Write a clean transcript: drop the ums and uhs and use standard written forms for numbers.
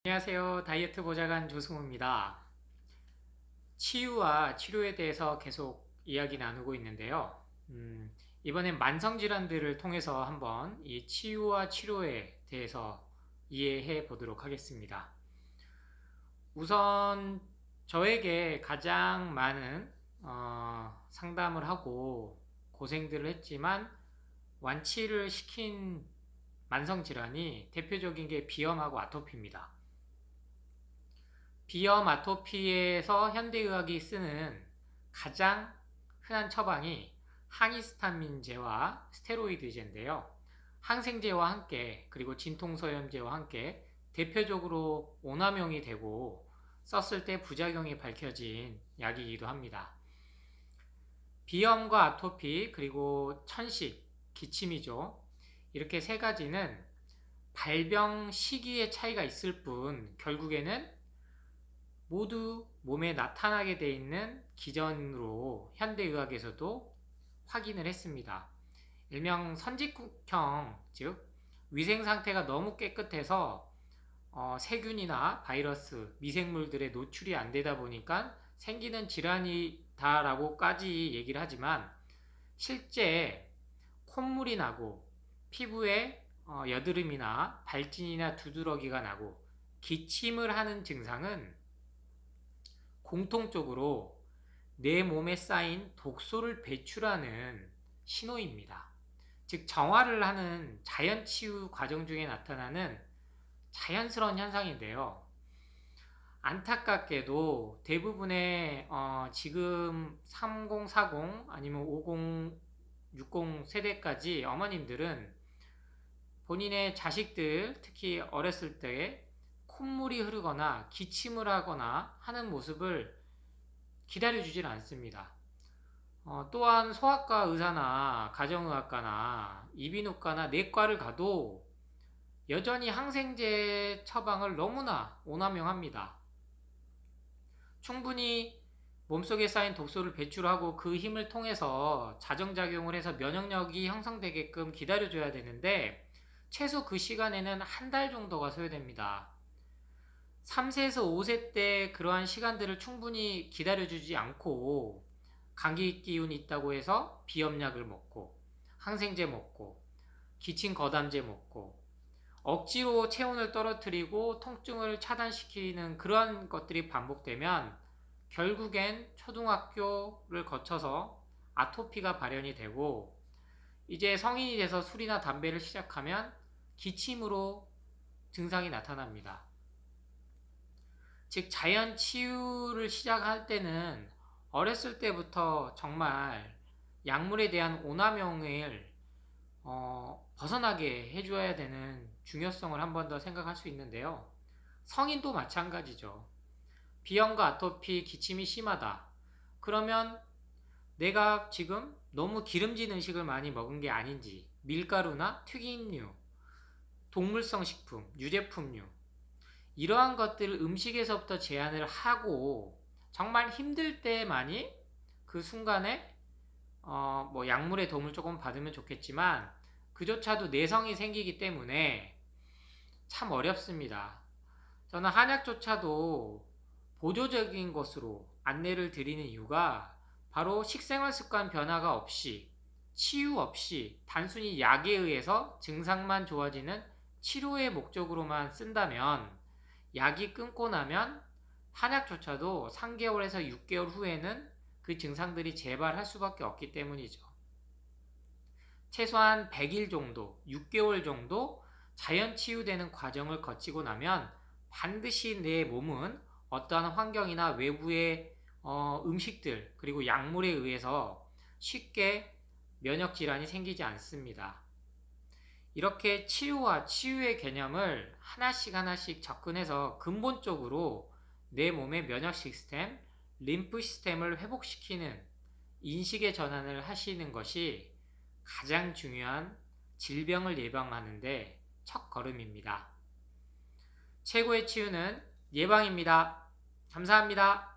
안녕하세요. 다이어트 보좌관 조승우입니다. 치유와 치료에 대해서 계속 이야기 나누고 있는데요. 이번엔 만성질환들을 통해서 한번 이 치유와 치료에 대해서 이해해 보도록 하겠습니다. 우선 저에게 가장 많은 상담을 하고 고생들을 했지만 완치를 시킨 만성질환이 대표적인 게 비염하고 아토피입니다. 비염 아토피에서 현대의학이 쓰는 가장 흔한 처방이 항히스타민제와 스테로이드제인데요. 항생제와 함께 그리고 진통소염제와 함께 대표적으로 오남용이 되고 썼을 때 부작용이 밝혀진 약이기도 합니다. 비염과 아토피 그리고 천식, 기침이죠. 이렇게 세 가지는 발병 시기의 차이가 있을 뿐 결국에는 모두 몸에 나타나게 돼 있는 기전으로 현대의학에서도 확인을 했습니다. 일명 선진국형, 즉 위생 상태가 너무 깨끗해서 세균이나 바이러스, 미생물들의 노출이 안 되다 보니까 생기는 질환이다라고까지 얘기를 하지만 실제 콧물이 나고 피부에 여드름이나 발진이나 두드러기가 나고 기침을 하는 증상은 공통적으로 내 몸에 쌓인 독소를 배출하는 신호입니다. 즉 정화를 하는 자연치유 과정 중에 나타나는 자연스러운 현상인데요. 안타깝게도 대부분의 지금 3040 아니면 50, 60 세대까지 어머님들은 본인의 자식들, 특히 어렸을 때 콧물이 흐르거나 기침을 하거나 하는 모습을 기다려주질 않습니다. 또한 소아과 의사나 가정의학과나 이비인후과나 내과를 가도 여전히 항생제 처방을 너무나 오남용합니다. 충분히 몸속에 쌓인 독소를 배출하고 그 힘을 통해서 자정작용을 해서 면역력이 형성되게끔 기다려줘야 되는데 최소 그 시간에는 한 달 정도가 소요됩니다. 3세에서 5세 때 그러한 시간들을 충분히 기다려주지 않고 감기 기운이 있다고 해서 비염약을 먹고 항생제 먹고 기침 거담제 먹고 억지로 체온을 떨어뜨리고 통증을 차단시키는 그러한 것들이 반복되면 결국엔 초등학교를 거쳐서 아토피가 발현이 되고 이제 성인이 돼서 술이나 담배를 시작하면 기침으로 증상이 나타납니다. 즉 자연 치유를 시작할 때는 어렸을 때부터 정말 약물에 대한 오남용을 벗어나게 해줘야 되는 중요성을 한 번 더 생각할 수 있는데요. 성인도 마찬가지죠. 비염과 아토피, 기침이 심하다. 그러면 내가 지금 너무 기름진 음식을 많이 먹은 게 아닌지 밀가루나 튀김류, 동물성 식품, 유제품류 이러한 것들을 음식에서부터 제한을 하고 정말 힘들 때만이 그 순간에 뭐 약물의 도움을 조금 받으면 좋겠지만 그조차도 내성이 생기기 때문에 참 어렵습니다. 저는 한약조차도 보조적인 것으로 안내를 드리는 이유가 바로 식생활 습관 변화가 없이 치유 없이 단순히 약에 의해서 증상만 좋아지는 치료의 목적으로만 쓴다면 약이 끊고 나면 한약조차도 3개월에서 6개월 후에는 그 증상들이 재발할 수밖에 없기 때문이죠. 최소한 100일 정도, 6개월 정도 자연 치유되는 과정을 거치고 나면 반드시 내 몸은 어떠한 환경이나 외부의 음식들 그리고 약물에 의해서 쉽게 면역질환이 생기지 않습니다. 이렇게 치유와 치유의 개념을 하나씩 하나씩 접근해서 근본적으로 내 몸의 면역 시스템, 림프 시스템을 회복시키는 인식의 전환을 하시는 것이 가장 중요한 질병을 예방하는 데 첫걸음입니다. 최고의 치유는 예방입니다. 감사합니다.